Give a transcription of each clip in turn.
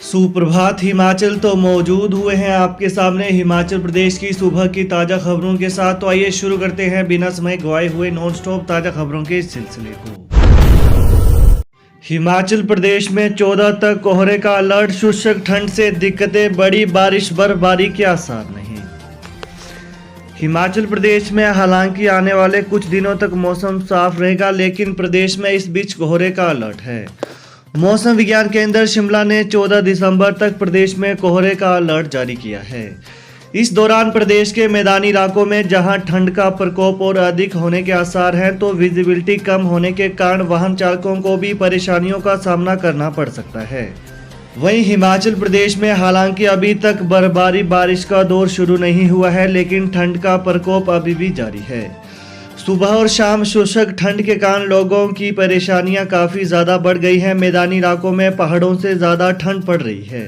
सुप्रभात हिमाचल तो मौजूद हुए हैं आपके सामने हिमाचल प्रदेश की सुबह की ताज़ा खबरों के साथ। तो आइए शुरू करते हैं बिना समय गवाए हुए नॉन स्टॉप ताज़ा खबरों के सिलसिले को। हिमाचल प्रदेश में 14 तक कोहरे का अलर्ट, शुष्क ठंड से दिक्कतें, बड़ी बारिश बर्फबारी के आसार नहीं। हिमाचल प्रदेश में हालांकि आने वाले कुछ दिनों तक मौसम साफ रहेगा, लेकिन प्रदेश में इस बीच कोहरे का अलर्ट है। मौसम विज्ञान केंद्र शिमला ने 14 दिसंबर तक प्रदेश में कोहरे का अलर्ट जारी किया है। इस दौरान प्रदेश के मैदानी इलाकों में जहां ठंड का प्रकोप और अधिक होने के आसार हैं, तो विजिबिलिटी कम होने के कारण वाहन चालकों को भी परेशानियों का सामना करना पड़ सकता है। वहीं हिमाचल प्रदेश में हालांकि अभी तक बर्फबारी बारिश का दौर शुरू नहीं हुआ है, लेकिन ठंड का प्रकोप अभी भी जारी है। सुबह और शाम शुष्क ठंड के कारण लोगों की परेशानियां काफ़ी ज़्यादा बढ़ गई हैं। मैदानी इलाकों में पहाड़ों से ज़्यादा ठंड पड़ रही है।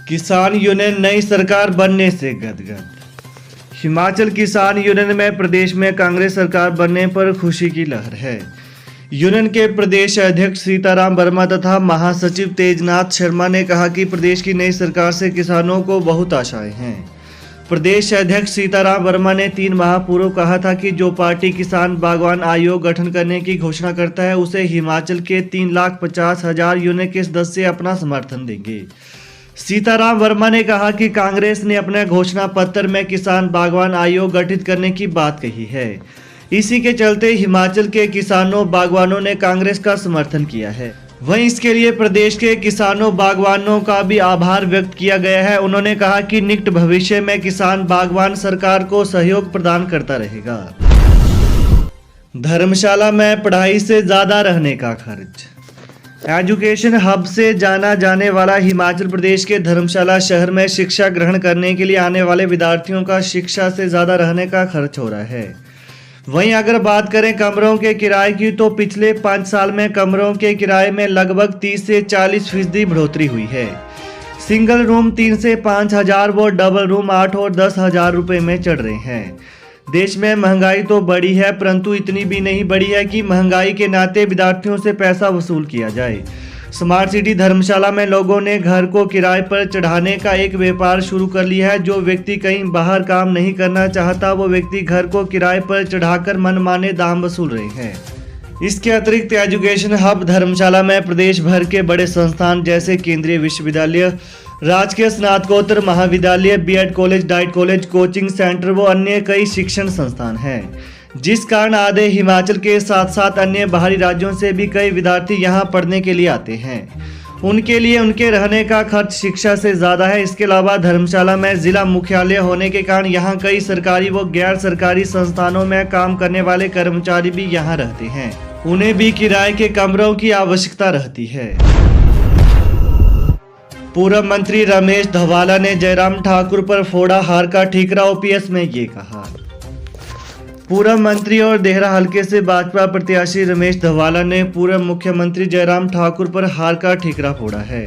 किसान यूनियन नई सरकार बनने से गदगद। हिमाचल किसान यूनियन में प्रदेश में कांग्रेस सरकार बनने पर खुशी की लहर है। यूनियन के प्रदेश अध्यक्ष सीताराम वर्मा तथा महासचिव तेजनाथ शर्मा ने कहा कि प्रदेश की नई सरकार से किसानों को बहुत आशाएं हैं। प्रदेश अध्यक्ष सीताराम वर्मा ने 3 माह पूर्व कहा था कि जो पार्टी किसान बागवान आयोग गठन करने की घोषणा करता है, उसे हिमाचल के 3,50,000 यूनियन के सदस्य अपना समर्थन देंगे। सीताराम वर्मा ने कहा कि कांग्रेस ने अपने घोषणा पत्र में किसान बागवान आयोग गठित करने की बात कही है। इसी के चलते हिमाचल के किसानों बागवानों ने कांग्रेस का समर्थन किया है। वहीं इसके लिए प्रदेश के किसानों बागवानों का भी आभार व्यक्त किया गया है। उन्होंने कहा कि निकट भविष्य में किसान बागवान सरकार को सहयोग प्रदान करता रहेगा। धर्मशाला में पढ़ाई से ज्यादा रहने का खर्च। एजुकेशन हब से जाना जाने वाला हिमाचल प्रदेश के धर्मशाला शहर में शिक्षा ग्रहण करने के लिए आने वाले विद्यार्थियों का शिक्षा से ज्यादा रहने का खर्च हो रहा है। वहीं अगर बात करें कमरों के किराए की, तो पिछले 5 साल में कमरों के किराए में लगभग 30 से 40% बढ़ोतरी हुई है। सिंगल रूम 3 से 5 हज़ार व डबल रूम 8 और 10 हज़ार रुपये में चढ़ रहे हैं। देश में महंगाई तो बढ़ी है, परंतु इतनी भी नहीं बढ़ी है कि महंगाई के नाते विद्यार्थियों से पैसा वसूल किया जाए। स्मार्ट सिटी धर्मशाला में लोगों ने घर को किराए पर चढ़ाने का एक व्यापार शुरू कर लिया है। जो व्यक्ति कहीं बाहर काम नहीं करना चाहता, वो व्यक्ति घर को किराए पर चढ़ाकर मनमाने दाम वसूल रहे हैं। इसके अतिरिक्त एजुकेशन हब धर्मशाला में प्रदेश भर के बड़े संस्थान जैसे केंद्रीय विश्वविद्यालय, राजकीय स्नातकोत्तर महाविद्यालय, BEd college, DIET college, coaching centre व अन्य कई शिक्षण संस्थान हैं, जिस कारण आधे हिमाचल के साथ साथ अन्य बाहरी राज्यों से भी कई विद्यार्थी यहां पढ़ने के लिए आते हैं। उनके लिए उनके रहने का खर्च शिक्षा से ज़्यादा है। इसके अलावा धर्मशाला में जिला मुख्यालय होने के कारण यहां कई सरकारी व गैर सरकारी संस्थानों में काम करने वाले कर्मचारी भी यहां रहते हैं। उन्हें भी किराए के कमरों की आवश्यकता रहती है। पूर्व मंत्री रमेश धवाला ने जयराम ठाकुर पर फोड़ा हार का ठीकरा। ओपीएस में ये कहा। पूर्व मंत्री और देहरा हलके से भाजपा प्रत्याशी रमेश धवाला ने पूर्व मुख्यमंत्री जयराम ठाकुर पर हार का ठीकरा फोड़ा है।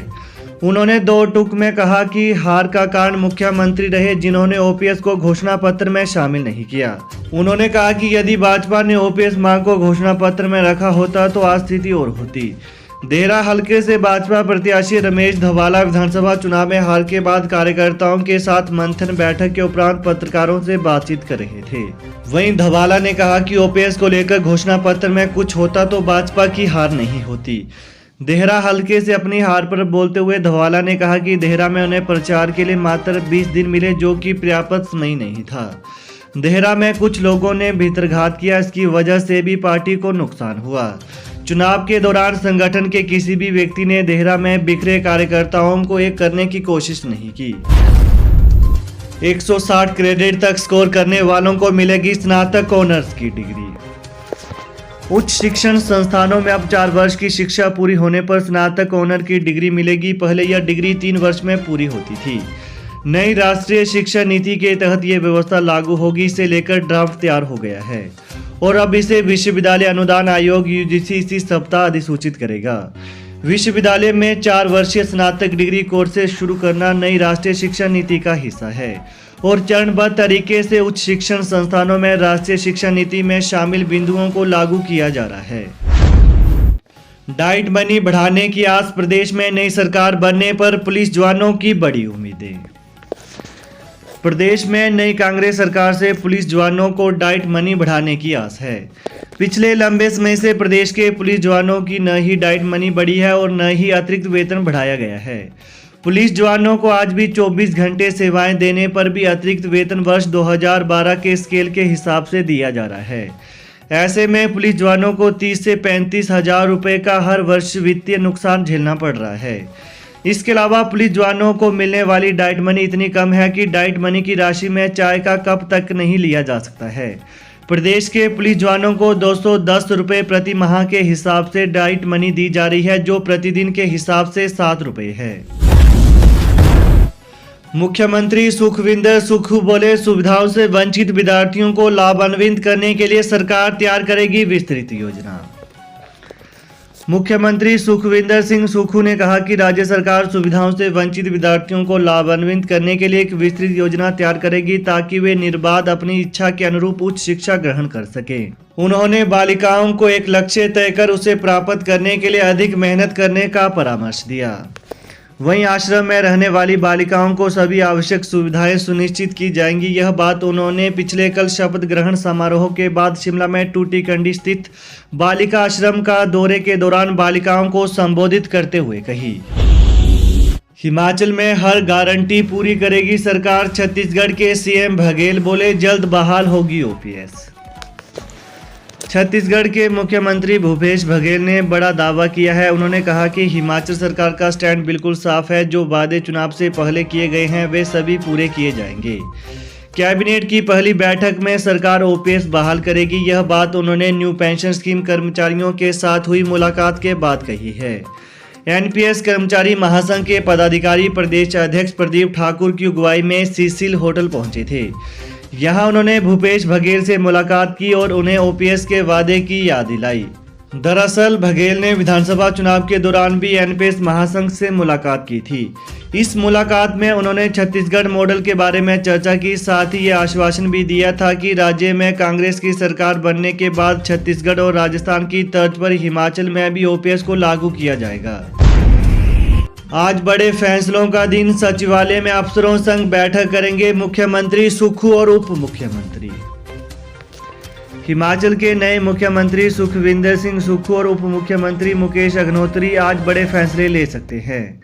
उन्होंने 2 टूक में कहा कि हार का कारण मुख्यमंत्री रहे, जिन्होंने ओपीएस को घोषणा पत्र में शामिल नहीं किया। उन्होंने कहा कि यदि भाजपा ने ओपीएस मांग को घोषणा पत्र में रखा होता तो आज स्थिति और होती। देहरा हलके से भाजपा प्रत्याशी रमेश धवाला विधानसभा चुनाव में हार के बाद कार्यकर्ताओं के साथ मंथन बैठक के उपरांत पत्रकारों से बातचीत कर रहे थे। वहीं धवाला ने कहा कि ओपीएस को लेकर घोषणा पत्र में कुछ होता तो भाजपा की हार नहीं होती। देहरा हलके से अपनी हार पर बोलते हुए धवाला ने कहा कि देहरा में उन्हें प्रचार के लिए मात्र 20 दिन मिले, जो कि पर्याप्त समय नहीं था। देहरा में कुछ लोगों ने भीतरघात किया, इसकी वजह से भी पार्टी को नुकसान हुआ। चुनाव के दौरान संगठन के किसी भी व्यक्ति ने देहरा में बिखरे कार्यकर्ताओं को एक करने की कोशिश नहीं की। 160 क्रेडिट तक स्कोर करने वालों को मिलेगी स्नातक ऑनर्स की डिग्री। उच्च शिक्षण संस्थानों में अब 4 वर्ष की शिक्षा पूरी होने पर स्नातक ऑनर की डिग्री मिलेगी। पहले यह डिग्री 3 वर्ष में पूरी होती थी। नई राष्ट्रीय शिक्षा नीति के तहत यह व्यवस्था लागू होगी। इसे लेकर ड्राफ्ट तैयार हो गया है और अब इसे विश्वविद्यालय अनुदान आयोग यूजीसी इसी सप्ताह अधिसूचित करेगा। विश्वविद्यालय में 4 वर्षीय स्नातक डिग्री कोर्सेज शुरू करना नई राष्ट्रीय शिक्षा नीति का हिस्सा है और चरणबद्ध तरीके से उच्च शिक्षण संस्थानों में राष्ट्रीय शिक्षा नीति में शामिल बिंदुओं को लागू किया जा रहा है। डाइट मनी बढ़ाने की आस, प्रदेश में नई सरकार बनने पर पुलिस जवानों की बड़ी उम्मीदें। प्रदेश में नई कांग्रेस सरकार से पुलिस जवानों को डाइट मनी बढ़ाने की आस है। पिछले लंबे समय से प्रदेश के पुलिस जवानों की न ही डाइट मनी बढ़ी है और न ही अतिरिक्त वेतन बढ़ाया गया है। पुलिस जवानों को आज भी 24 घंटे सेवाएं देने पर भी अतिरिक्त वेतन वर्ष 2012 के स्केल के हिसाब से दिया जा रहा है। ऐसे में पुलिस जवानों को 30 से 35 हजार रुपये का हर वर्ष वित्तीय नुकसान झेलना पड़ रहा है। इसके अलावा पुलिस जवानों को मिलने वाली डाइट मनी इतनी कम है कि डाइट मनी की राशि में चाय का कप तक नहीं लिया जा सकता है। प्रदेश के पुलिस जवानों को 210 रुपये प्रति माह के हिसाब से डाइट मनी दी जा रही है, जो प्रतिदिन के हिसाब से 7 रुपये है। मुख्यमंत्री सुखविंदर सुक्खू बोले, सुविधाओं से वंचित विद्यार्थियों को लाभान्वित करने के लिए सरकार तैयार करेगी विस्तृत योजना। मुख्यमंत्री सुखविंदर सिंह सुक्खू ने कहा कि राज्य सरकार सुविधाओं से वंचित विद्यार्थियों को लाभान्वित करने के लिए एक विस्तृत योजना तैयार करेगी ताकि वे निर्बाध अपनी इच्छा के अनुरूप उच्च शिक्षा ग्रहण कर सकें। उन्होंने बालिकाओं को एक लक्ष्य तय कर उसे प्राप्त करने के लिए अधिक मेहनत करने का परामर्श दिया। वहीं आश्रम में रहने वाली बालिकाओं को सभी आवश्यक सुविधाएं सुनिश्चित की जाएंगी। यह बात उन्होंने पिछले कल शपथ ग्रहण समारोह के बाद शिमला में टूटीकंडी स्थित बालिका आश्रम का दौरे के दौरान बालिकाओं को संबोधित करते हुए कही। हिमाचल में हर गारंटी पूरी करेगी सरकार, छत्तीसगढ़ के सीएम बघेल बोले, जल्द बहाल होगी ओपीएस। छत्तीसगढ़ के मुख्यमंत्री भूपेश बघेल ने बड़ा दावा किया है। उन्होंने कहा कि हिमाचल सरकार का स्टैंड बिल्कुल साफ है। जो वादे चुनाव से पहले किए गए हैं वे सभी पूरे किए जाएंगे। कैबिनेट की पहली बैठक में सरकार ओपीएस बहाल करेगी। यह बात उन्होंने न्यू पेंशन स्कीम कर्मचारियों के साथ हुई मुलाकात के बाद कही है। एनपीएस कर्मचारी महासंघ के पदाधिकारी प्रदेश अध्यक्ष प्रदीप ठाकुर की अगुवाई में सीसिल होटल पहुंचे थे। यहां उन्होंने भूपेश बघेल से मुलाकात की और उन्हें ओपीएस के वादे की याद दिलाई। दरअसल बघेल ने विधानसभा चुनाव के दौरान भी एनपीएस महासंघ से मुलाकात की थी। इस मुलाकात में उन्होंने छत्तीसगढ़ मॉडल के बारे में चर्चा की, साथ ही ये आश्वासन भी दिया था कि राज्य में कांग्रेस की सरकार बनने के बाद छत्तीसगढ़ और राजस्थान की तर्ज पर हिमाचल में भी ओपीएस को लागू किया जाएगा। आज बड़े फैसलों का दिन, सचिवालय में अफसरों संग बैठक करेंगे मुख्यमंत्री सुक्खू और उप मुख्यमंत्री। हिमाचल के नए मुख्यमंत्री सुखविंदर सिंह सुक्खू और उप मुख्यमंत्री मुकेश अग्निहोत्री आज बड़े फैसले ले सकते हैं।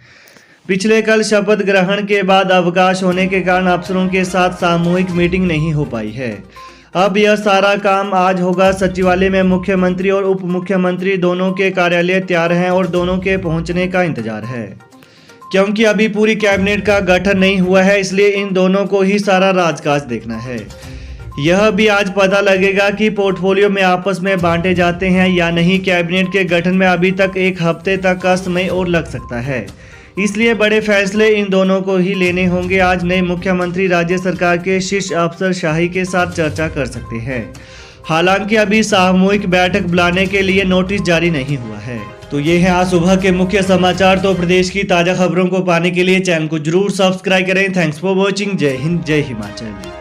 पिछले कल शपथ ग्रहण के बाद अवकाश होने के कारण अफसरों के साथ सामूहिक मीटिंग नहीं हो पाई है। अब यह सारा काम आज होगा। सचिवालय में मुख्यमंत्री और उप मुख्यमंत्री दोनों के कार्यालय तैयार हैं और दोनों के पहुंचने का इंतजार है। क्योंकि अभी पूरी कैबिनेट का गठन नहीं हुआ है, इसलिए इन दोनों को ही सारा राजकाज देखना है। यह भी आज पता लगेगा कि पोर्टफोलियो में आपस में बांटे जाते हैं या नहीं। कैबिनेट के गठन में अभी तक 1 हफ्ते तक का समय और लग सकता है, इसलिए बड़े फैसले इन दोनों को ही लेने होंगे। आज नए मुख्यमंत्री राज्य सरकार के शीर्ष अफसरशाही के साथ चर्चा कर सकते हैं। हालांकि अभी सामूहिक बैठक बुलाने के लिए नोटिस जारी नहीं हुआ है। तो ये है आज सुबह के मुख्य समाचार। तो प्रदेश की ताज़ा खबरों को पाने के लिए चैनल को जरूर सब्सक्राइब करें। Thanks for watching. जय हिंद, जय हिमाचल।